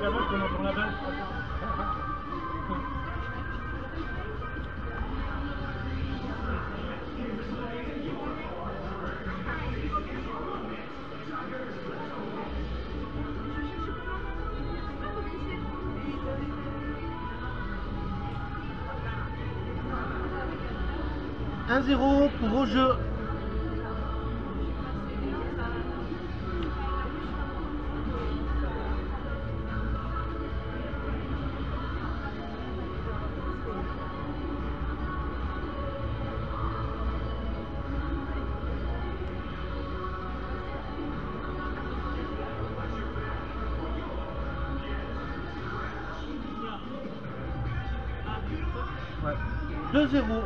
avance, on entend la balle. 1-0 pour au jeu. Ouais. 2-0.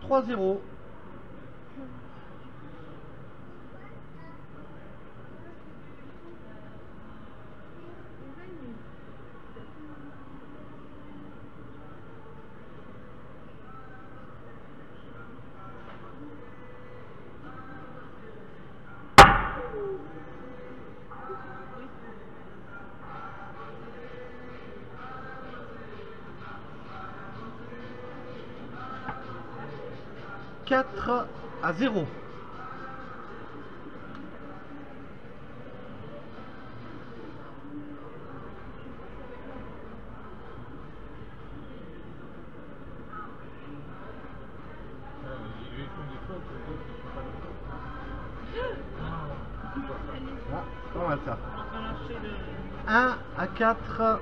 Trois 0. Quatre à 0. Ah, pas mal ça. 1 à 4.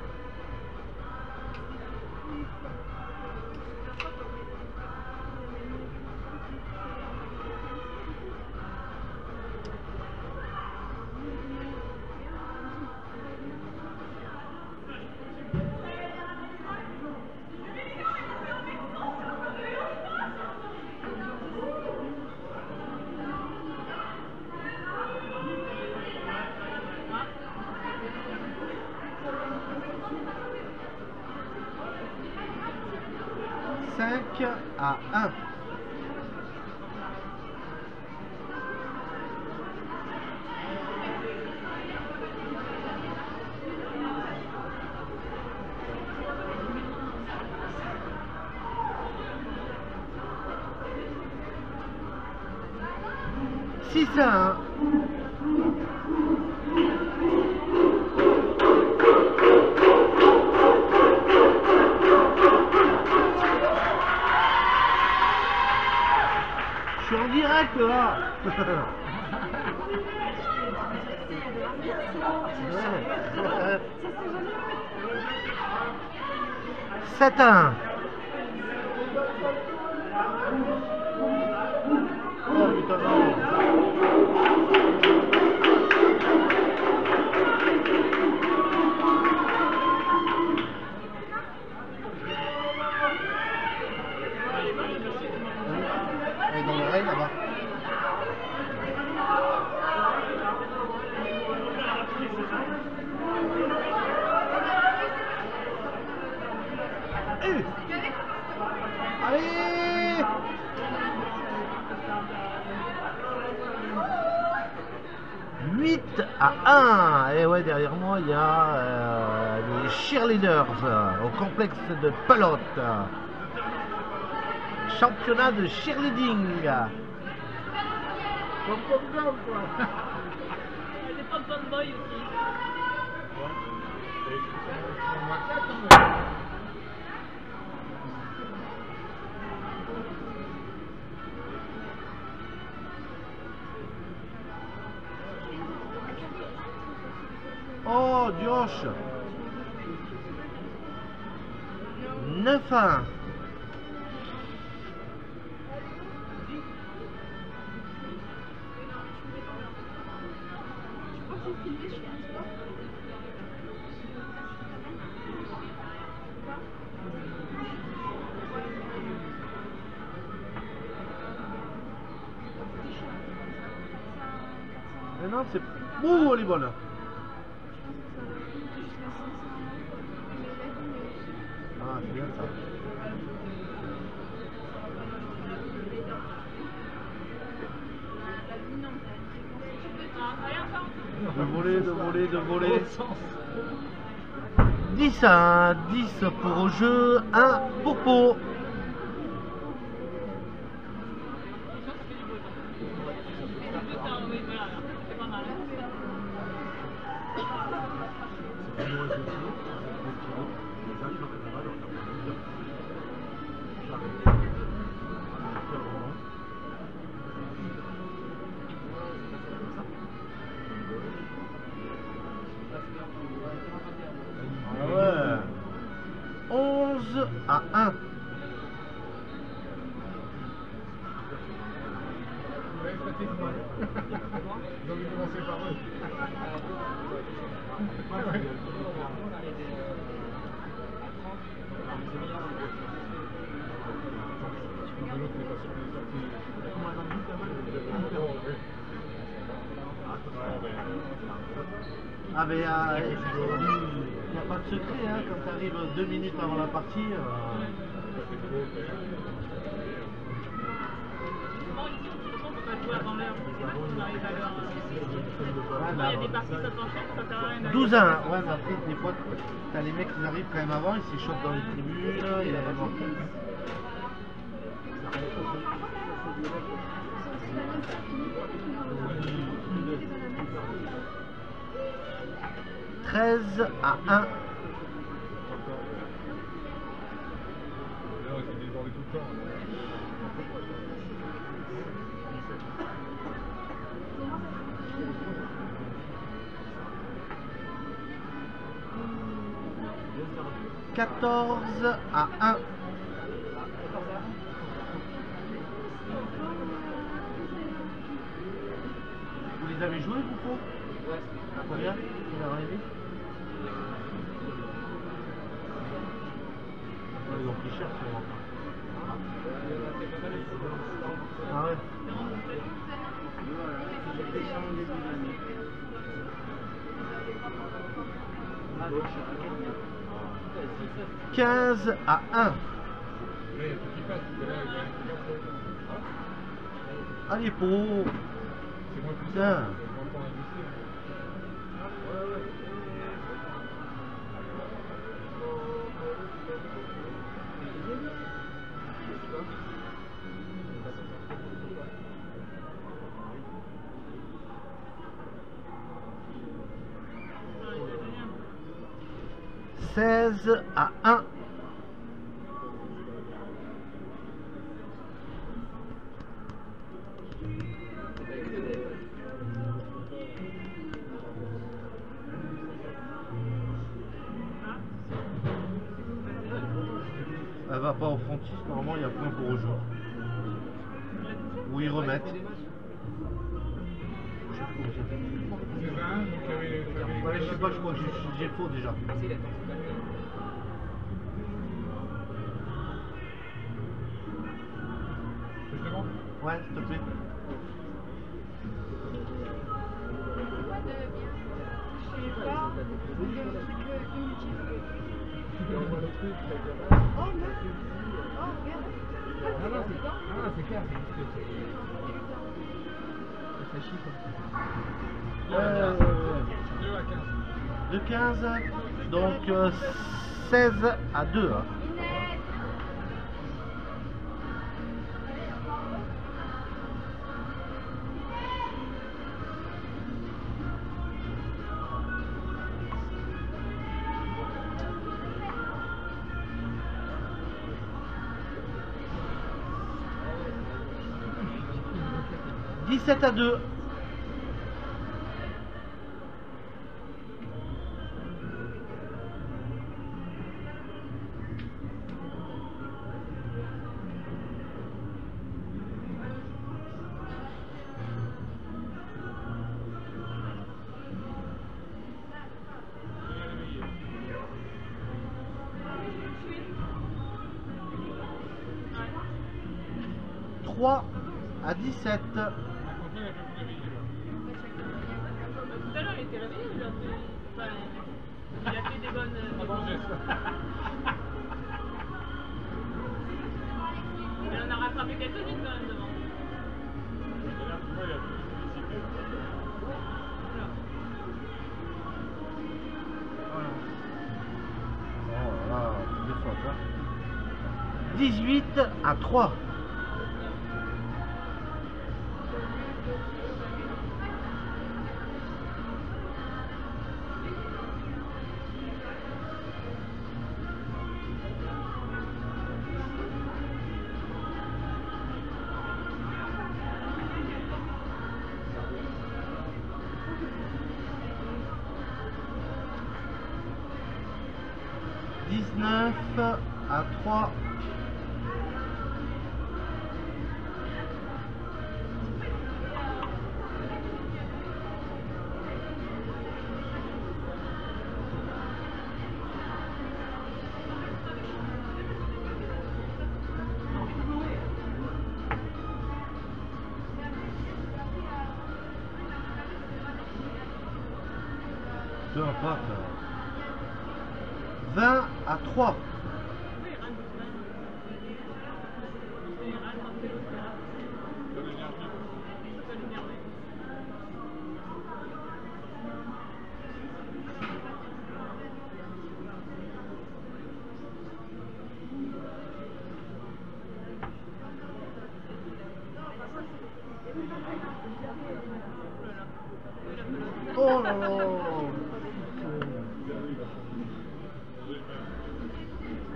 Cinq à 1. Six à 1. Je suis en direct là. 7 à 1. Oh putain non. Elle est dans l'oreille là-bas. Allez! Huit à 1. Et ouais, derrière moi, il y a les cheerleaders au complexe de Pelote. Championnat de cheerleading. Comme quoi. Des pom-pom boys aussi. Oh, Josh. 9 à 1. non, c'est... Ouh, elle est bonne. Ah, c'est bien ça. De voler, de voler, de voler. 10 à 1, 10 pour au jeu, 1 pour Pau. Ouais. 11 à 1. J'ai envie de commencer par eux. Ah mais il n'y a pas de secret hein, quand tu arrives 2 minutes avant la partie. Il y a des parties, ça s'enchaîne, ça sert à rien. 12 à 1, ouais, mais après, des fois, t'as les mecs qui arrivent quand même avant, ils s'échauffent dans les tribunes, il y a bon. 13 à 1. Tout le temps. 14 à 1. Vous les avez joués, vous, Pau? Ouais. Combien? Une heure et demie? Ils ont pris cher, sûrement. Ah ouais? 15 à 1. Allez, Pau. Putain. « 16 à 1. » Elle va pas au frontis, normalement il y a point pour au jeu. Ou ils remettent. Ouais, je sais pas, je crois que j'ai faux déjà. Ouais, s'il te plaît. C'est clair, de 15, donc 16 à 2. Hein. « 17 à 2. » à 17. aujourd'hui. Enfin, il a fait des bonnes. Mais on a rattrapé quelques-unes quand même devant. Oh là, deux fois ça. 18-3. À 3. Peu importe. 20-3. Oh là là.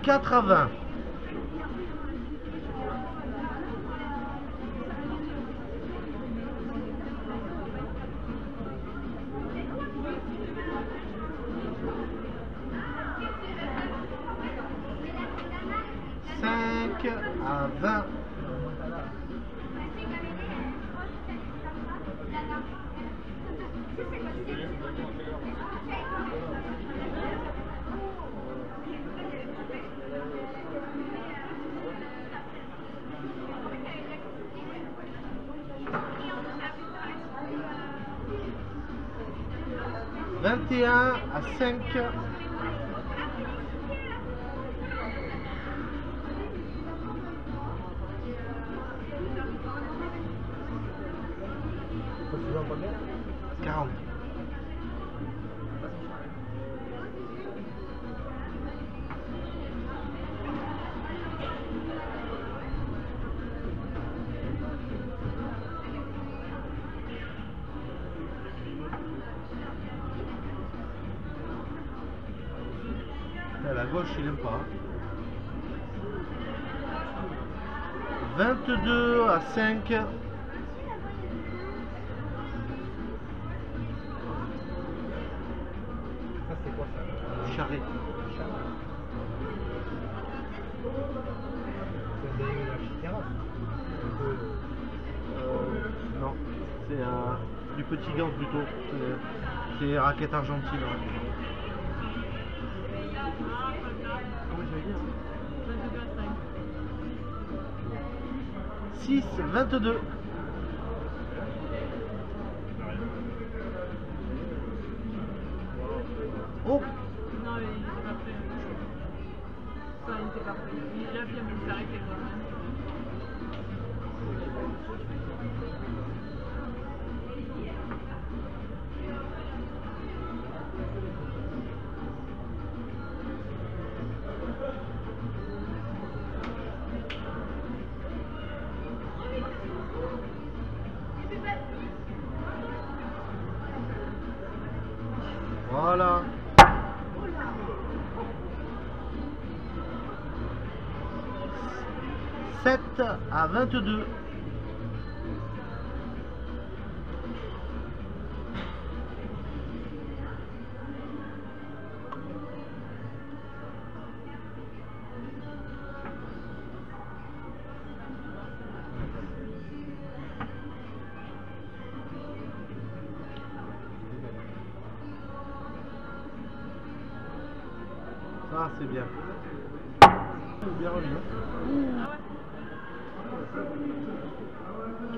4-20. À 20. À 5. Tu vas combien? 40. À la gauche, il n'aime pas. 22-5. Ça, c'est quoi ça? Charré. C'est des terrasse. Non, c'est du petit gant plutôt. C'est raquette argentine. Ouais. Comment je vais dire? 6-22. Oh! Non, il était pas prêt. Ça, il était pas prêt. Il a bien voulu s'arrêter quand même. Voilà. 7-22. Ça, c'est bien. Bien remis.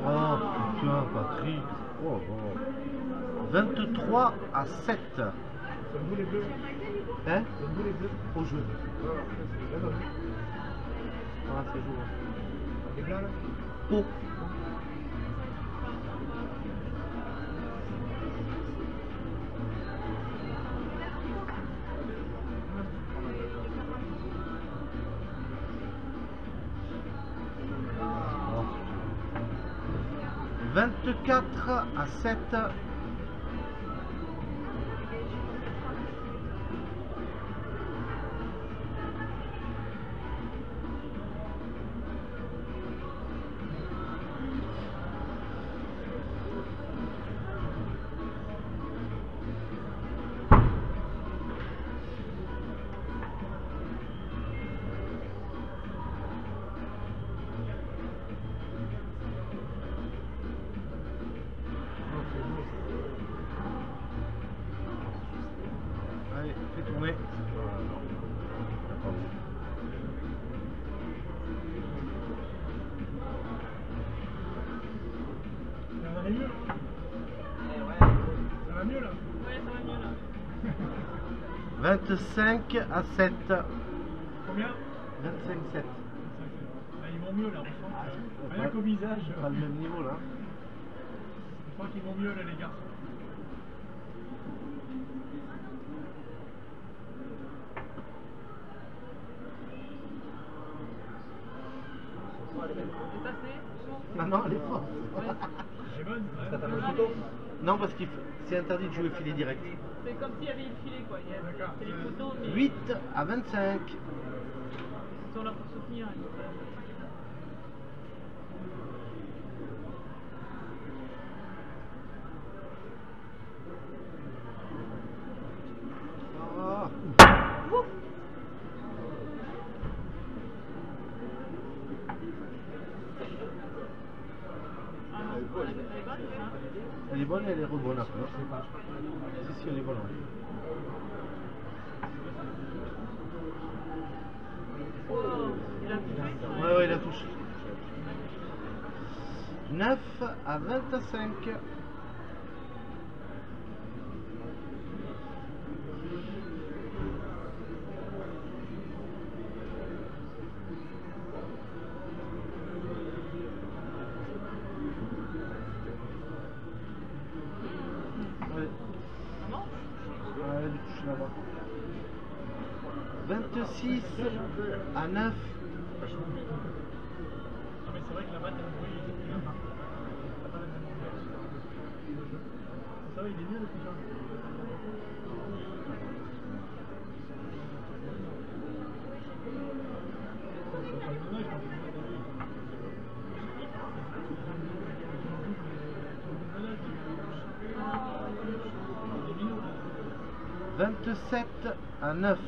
Oh putain, Patrick. Oh, oh. 23 à 7. Sommes-vous les bleus? Hein? Sommes-vous les bleus? Au jeu. Là, non. Ah, c'est jour. Les blancs là? Pau. Oh. 24 à 7. Allez, fais tourner. Ça va mieux? Ça va mieux là? Ouais, ça va mieux là. 25 à 7. Combien? 25-7. Ah, ils vont mieux là, on sent. Rien qu'au visage. Pas le même niveau là. Je crois qu'ils vont mieux là, les garçons. Et ça c'est Non, non, elle est forte. Elle est bonne? Non, mais Non, parce que c'est interdit de jouer filet direct. c'est comme s'il y avait eu le filet quoi. D'accord. C'est les photos mais 8 à 25. ils sont là pour soutenir. Ah. Ah non, elle est bonne ça. Elle est bonne et elle est rebonne après. Je sais pas. Si, elle est bonne. Ouais. Oh, il a touché. Ouais, il a touché. 9 à 25. Ouais. Non? Ouais, elle est touchée là-bas. 26 à 9. Ah, mais c'est vrai que la batte, elle brille. Il a pas la même ambiance. Ça va, il est mieux le pigeon. 27 à 9.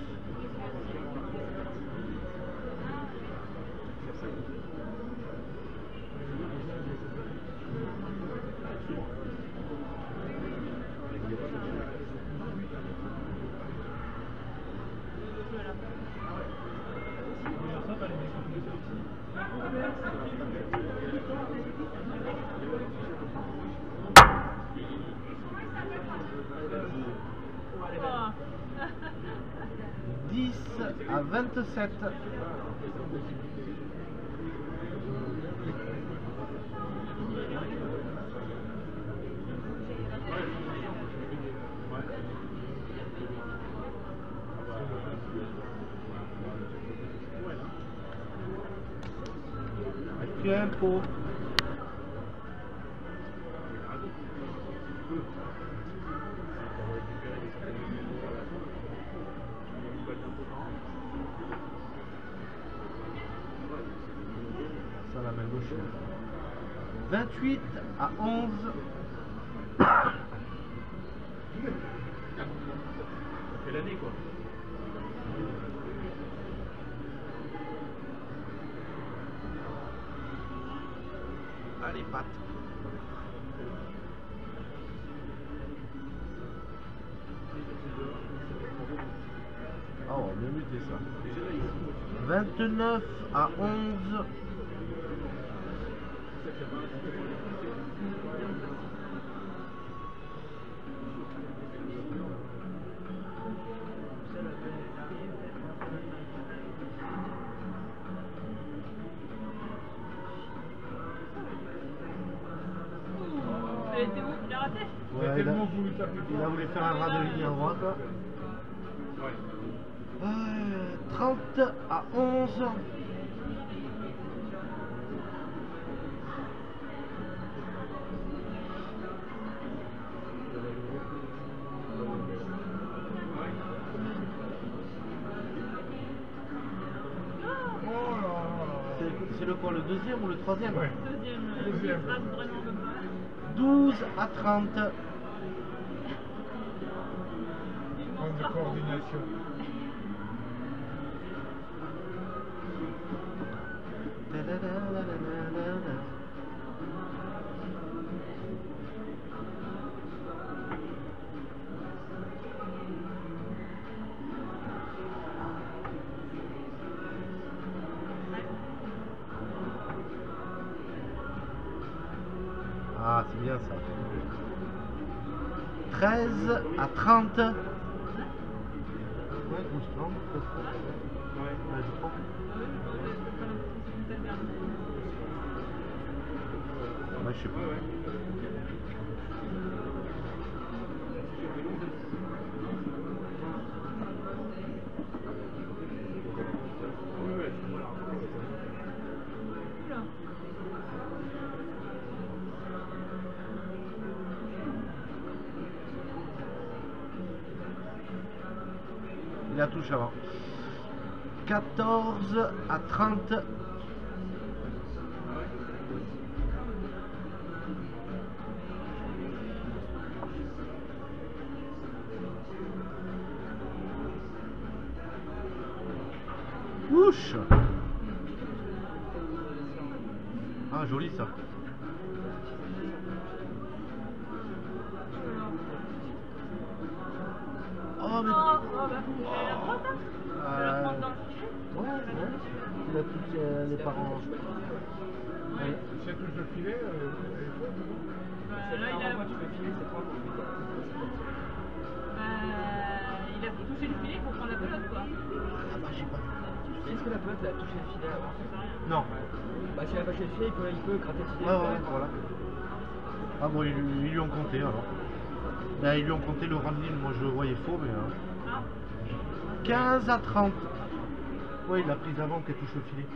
Oh. 10 à 27. Tempo. Ça la main gauche. 28 à 11. C'est l'année quoi. Allez, patte. Oh, on a bien muté ça. 29 à 11. Ouais, Il a il a- tellement voulu taper Il a voulu faire un ras de ligne en droite. Ouais. 30 à 11. Oh là là là. C'est le quoi, le deuxième ou le troisième? Ouais. Deuxième, il rate vraiment comme ça. 12 à 30. Manque de coordination. Ah, c'est bien ça. 13 à 30. Ouais, 12, 30. Ouais, je crois. Ouais, je sais pas. Oula. Il a touché avant. 14 à 30. Ouch. Ah, joli ça. Oh, mais... Oh, bah, il a la droite, hein. Il a la droite dans le fichier. Ouais, ouais. Il a touché les parents. Ouais. Si elle touche le filet, elle est faute. Bah, là, il a touché le filet pour prendre la pelote, quoi. Ah bah, j'ai pas vu. Est-ce que la pelote a touché le filet avant? Non. Bah si elle a touché le filet, il peut gratter le filet. Ouais, ouais, voilà. Ah bon, ils lui ont compté alors. Là, ils lui ont compté le randin, moi je le voyais faux, mais... Ah. 15 à 30. Ouais, il a pris avant qu'elle touche le filet.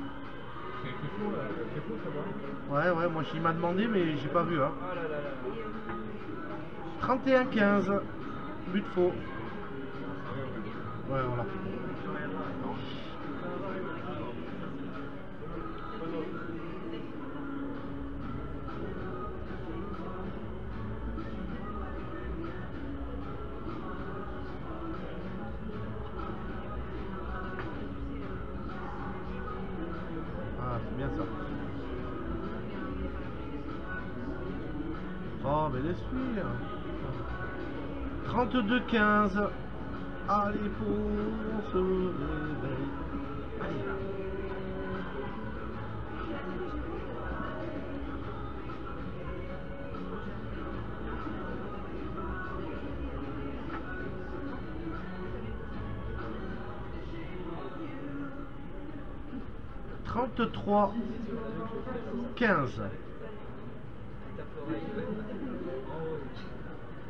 C'est faux, là. C'est faux, ça va. Ouais, ouais, moi il m'a demandé, mais j'ai pas vu. Hein. Oh là là là. 31-15. But faux. Ouais, voilà. Ah, c'est bien ça. Oh, mais laisse-lui. 32-15. Allez, on se réveille. Allez. Trente-trois, 15. Tape l'oreille. En haut.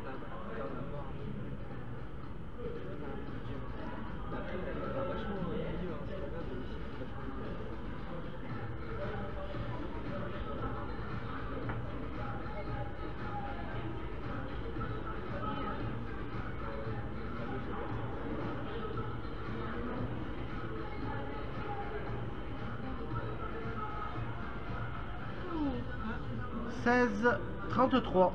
Là, regarde la mort. Après, il a vachement au milieu, hein. Si tu regardes ici, c'est vachement Ah. 16, 33.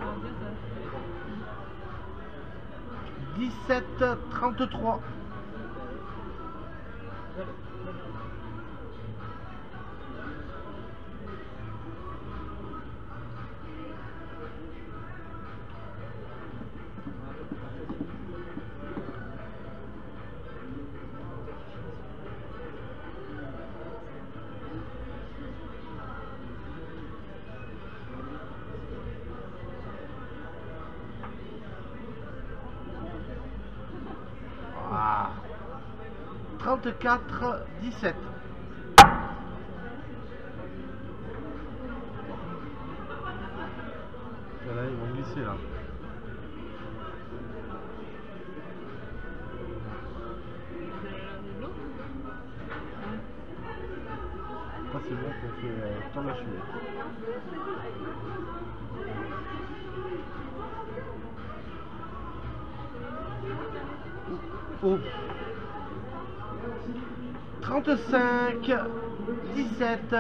Ah, bien ça. 17, 33. 34, 17. Là, ils vont glisser là. Ça c'est bon qu'on fait tant la cheminée. Oh. 35, 17.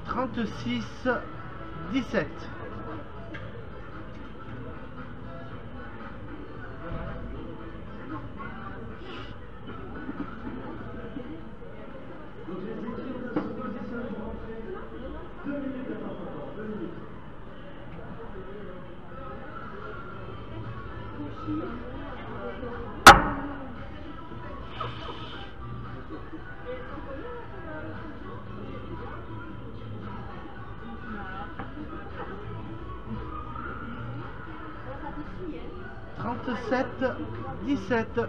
Trente-six, 17. Trente-sept, 17.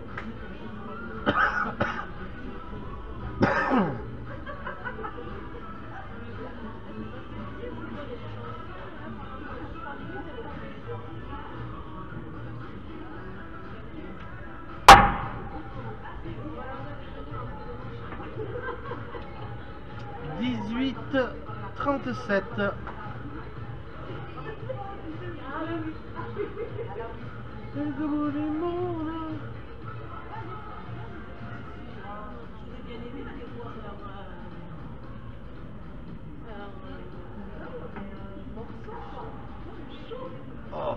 18, 37. Oh.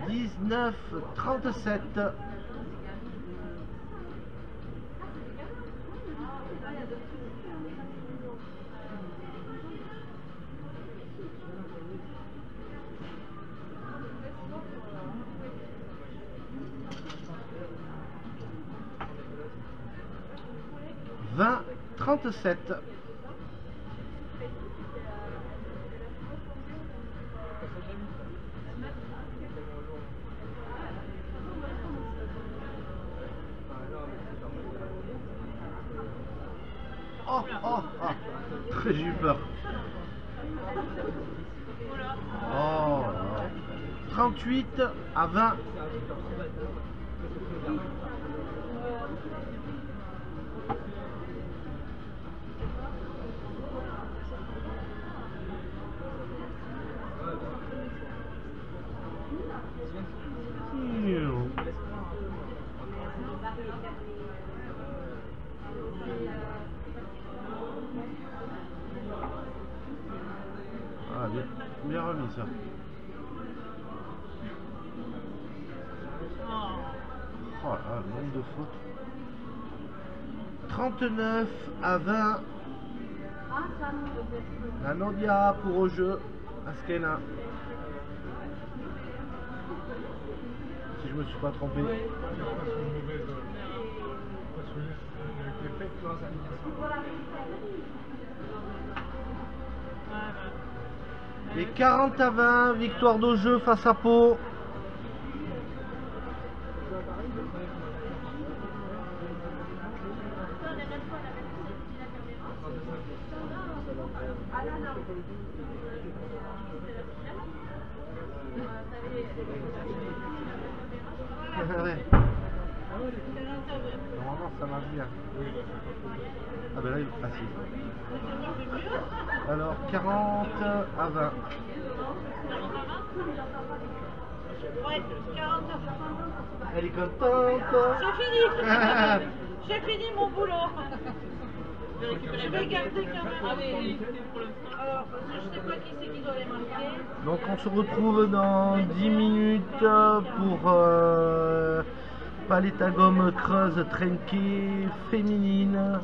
19, 37. Vingt, 37. Oh, oh, oh. Très j'ai eu peur. Oh, 38 à 20. Ah, bien remis ça. Oh là, le nombre de fautes. 39 à 20. La Nadia pour au jeu. Askena. Si je me suis pas trompé. Et 40 à 20, victoire de jeu face à Pau. Ouais. Normalement ça marche bien. Ah ben là il est facile. Alors 40 à 20. Ouais, 40. Elle est contente. J'ai fini. J'ai fini mon boulot. Je vais garder quand même. Alors, je sais pas qui c'est qui doit les marquer. Donc on se retrouve dans 10 minutes pour palette à gomme creuse trinquée féminine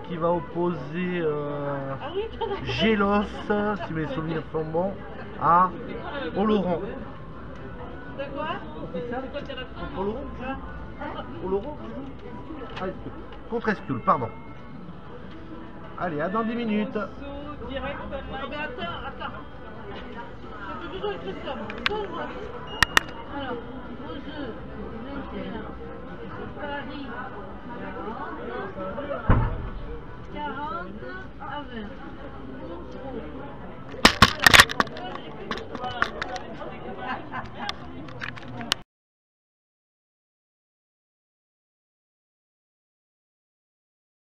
qui va opposer Gélos, si mes souvenirs sont bons, à Oloron. De quoi? Oloron. Pour l'euro, tu joues? Ah, Escule. Contre Escule, pardon. Allez, à dans 10 minutes. Saut direct online. Ah ben attends. J'ai plus besoin de Christophe. Donne-moi. Alors, au jeu 21. Paris 40 à 20. Contrôle.